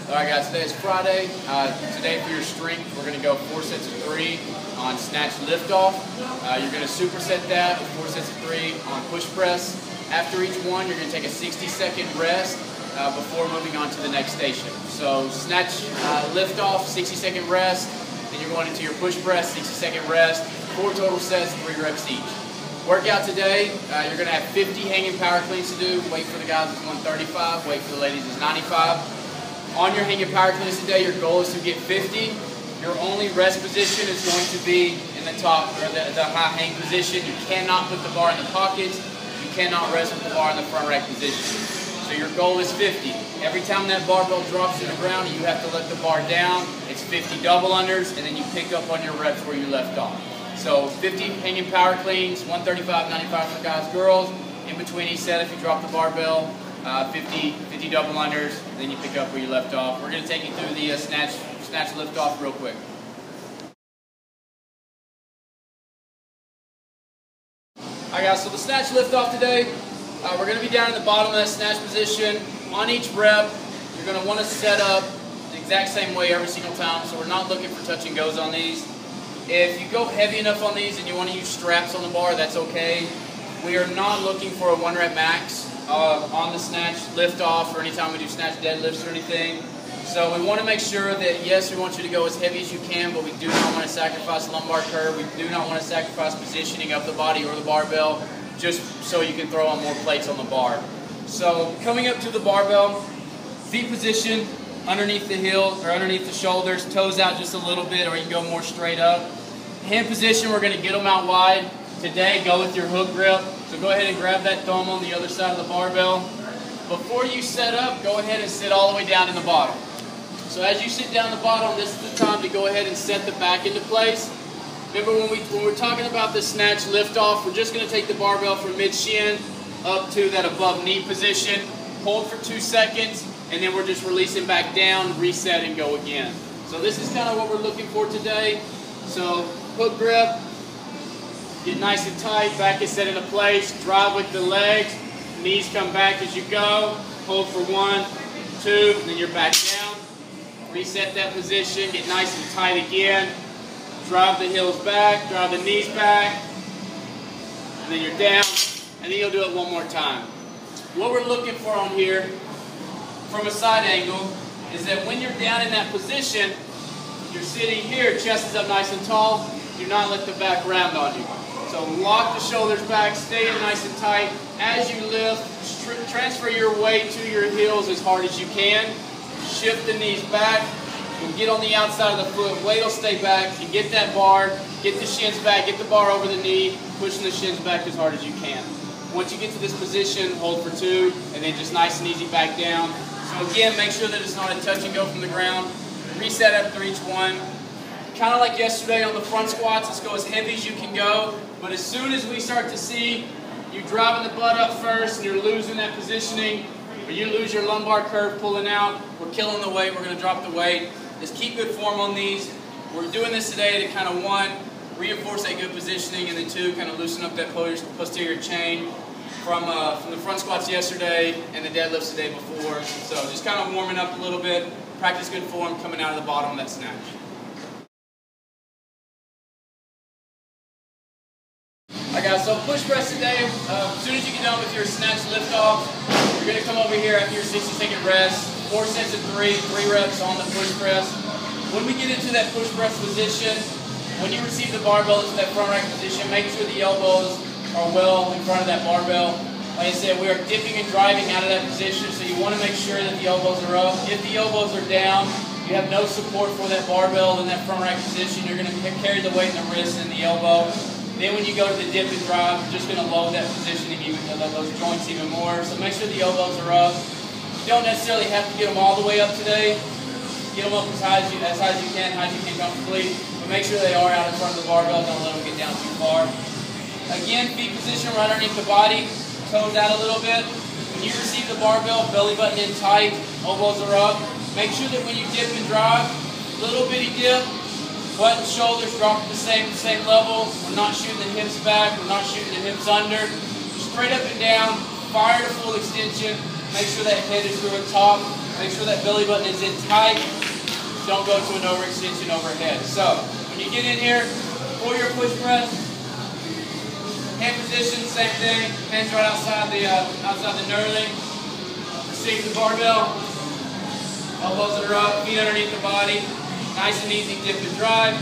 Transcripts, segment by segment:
Alright guys, today is Friday. Today for your strength, we're going to go 4 sets of 3 on snatch lift off. You're going to superset that with 4 sets of 3 on push press. After each one, you're going to take a 60-second rest before moving on to the next station. So snatch lift off, 60-second rest, then you're going into your push press, 60-second rest, 4 total sets, 3 reps each. Workout today, you're going to have 50 hanging power cleans to do. Weight for the guys is 135, weight for the ladies is 95. On your hanging power cleans today, your goal is to get 50. Your only rest position is going to be in the top, or the high hang position. You cannot put the bar in the pockets. You cannot rest with the bar in the front rack position. So your goal is 50. Every time that barbell drops to the ground, you have to let the bar down. It's 50 double unders, and then you pick up on your reps where you left off. So 50 hanging power cleans, 135, 95 for guys, girls. In between each set, if you drop the barbell, 50 double unders, then you pick up where you left off. We're going to take you through the snatch lift off real quick. Alright guys, so the snatch lift off today, we're going to be down in the bottom of that snatch position. On each rep, you're going to want to set up the exact same way every single time, so we're not looking for touch and goes on these. If you go heavy enough on these and you want to use straps on the bar, that's okay. We are not looking for a 1 rep max on the snatch lift off or anytime we do snatch deadlifts or anything. So we want to make sure that, yes, we want you to go as heavy as you can, but we do not want to sacrifice lumbar curve. We do not want to sacrifice positioning of the body or the barbell just so you can throw on more plates on the bar. So coming up to the barbell, feet position underneath the heel or underneath the shoulders, toes out just a little bit, or you can go more straight up. Hand position, we're going to get them out wide. Today, go with your hook grip. So go ahead and grab that thumb on the other side of the barbell. Before you set up, go ahead and sit all the way down in the bottom. So as you sit down the bottom, this is the time to go ahead and set the back into place. Remember when we're talking about the snatch lift off, we're just going to take the barbell from mid-shin up to that above knee position, hold for 2 seconds, and then we're just releasing back down, reset, and go again. So this is kind of what we're looking for today. So hook grip, get nice and tight, back is set into place, drive with the legs, knees come back as you go, hold for 1, 2, and then you're back down. Reset that position, get nice and tight again, drive the heels back, drive the knees back, and then you're down, and then you'll do it one more time. What we're looking for on here, from a side angle, is that when you're down in that position, you're sitting here, chest is up nice and tall, do not let the back round on you. So lock the shoulders back, stay in nice and tight. As you lift, transfer your weight to your heels as hard as you can. Shift the knees back. You'll get on the outside of the foot. Weight will stay back. You get that bar, get the shins back, get the bar over the knee, pushing the shins back as hard as you can. Once you get to this position, hold for 2, and then just nice and easy back down. So again, make sure that it's not a touch and go from the ground. Reset after each one. Kind of like yesterday on the front squats, let's go as heavy as you can go. But as soon as we start to see you driving the butt up first and you're losing that positioning, or you lose your lumbar curve pulling out, we're killing the weight, we're going to drop the weight. Just keep good form on these. We're doing this today to kind of, 1, reinforce that good positioning, and then 2, kind of loosen up that posterior chain from the front squats yesterday and the deadlifts the day before. So just kind of warming up a little bit, practice good form coming out of the bottom of that snatch. Alright guys, so push press today, as soon as you get done with your snatch lift off, you're going to come over here after your 60-second rest, 4 sets of 3 reps on the push press. When we get into that push press position, when you receive the barbell into that front rack position, make sure the elbows are well in front of that barbell. Like I said, we are dipping and driving out of that position, so you want to make sure that the elbows are up. If the elbows are down, you have no support for that barbell in that front rack position, you're going to carry the weight in the wrist and the elbow. Then when you go to the dip and drive, you're just going to load that positioning, those joints even more. So make sure the elbows are up. You don't necessarily have to get them all the way up today. Get them up as high as you can, high as you can comfortably. But make sure they are out in front of the barbell. Don't let them get down too far. Again, feet position right underneath the body. Toes out a little bit. When you receive the barbell, belly button in tight, elbows are up. Make sure that when you dip and drive, little bitty dip, butt and shoulders drop to the same level. We're not shooting the hips back. We're not shooting the hips under. Straight up and down, fire to full extension. Make sure that head is through the top. Make sure that belly button is in tight. Don't go to an overextension overhead. So when you get in here, pull your push press. Hand position, same thing. Hands right outside the knurling. Receive the barbell. Elbows are up, feet underneath the body. Nice and easy dip and drive.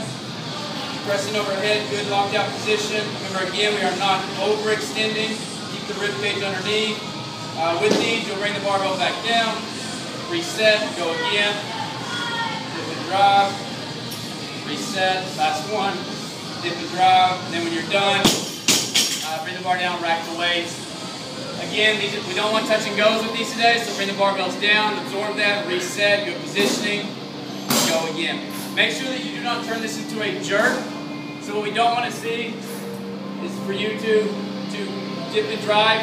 Pressing overhead, good locked out position. Remember again, we are not overextending. Keep the rib cage underneath. With these, you'll bring the barbell back down. Reset, go again. Dip and drive. Reset, last one. Dip and drive. And then when you're done, bring the bar down, rack the weights. Again, we don't want touch and goes with these today, so bring the barbells down, absorb that, reset, good positioning, go again. Make sure that you do not turn this into a jerk. So what we don't want to see is for you to dip and drive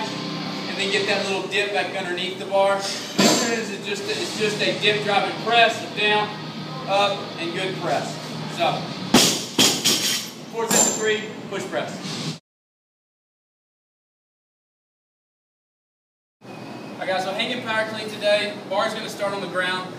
and then get that little dip back underneath the bar. Make sure it's just a dip, drive, and press, down, up, and good press. So, 4 sets of 3, push press. Alright guys, so hanging power clean today. Bar is going to start on the ground.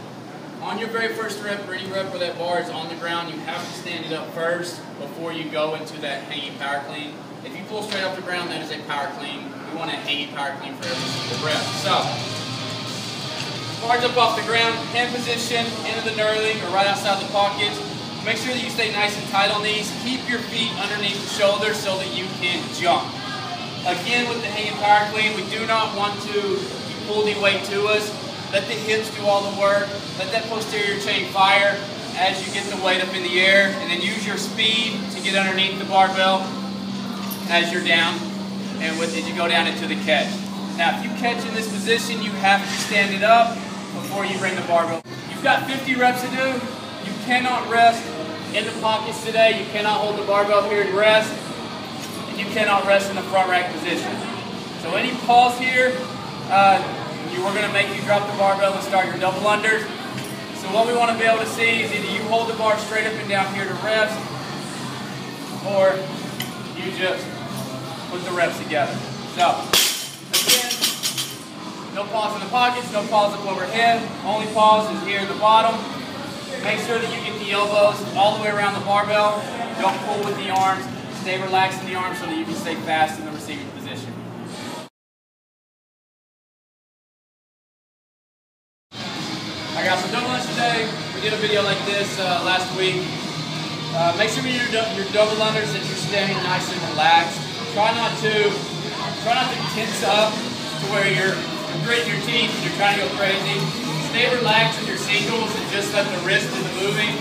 On your very first rep, or any rep where that bar is on the ground, you have to stand it up first before you go into that hanging power clean. If you pull straight off the ground, that is a power clean. We want a hanging power clean for every single rep. So, bar's up off the ground, hand position, into the knurling, or right outside the pockets. Make sure that you stay nice and tight on these. Keep your feet underneath the shoulders so that you can jump. Again, with the hanging power clean, we do not want to pull the weight to us. Let the hips do all the work. Let that posterior chain fire as you get the weight up in the air, and then use your speed to get underneath the barbell as you're down, and as you go down into the catch. Now, if you catch in this position, you have to stand it up before you bring the barbell. You've got 50 reps to do. You cannot rest in the pockets today. You cannot hold the barbell here and rest, and you cannot rest in the front rack position. So any pause here, we're going to make you drop the barbell and start your double unders. So what we want to be able to see is either you hold the bar straight up and down here to rest, or you just put the reps together. So, again, no pause in the pockets, no pause up overhead. Only pause is here at the bottom. Make sure that you get the elbows all the way around the barbell. Don't pull with the arms. Stay relaxed in the arms so that you can stay fast in the receiving position. I got some double lunge today. We did a video like this last week. Make sure when your double unders that you're staying nice and relaxed. Try not to tense up to where you're gritting your teeth and you're trying to go crazy. Stay relaxed with your singles and just let the wrist do the moving.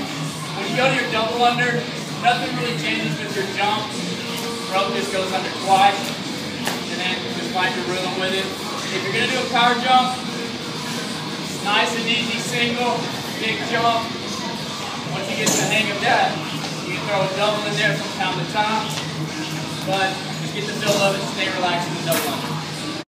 When you go to your double under, nothing really changes with your jump. Rope just goes under twice, and then just find your rhythm with it. If you're going to do a power jump, nice and easy single, big jump. Once you get the hang of that, you can throw a double in there from time to time. But just get the feel of it, stay relaxed in the double under.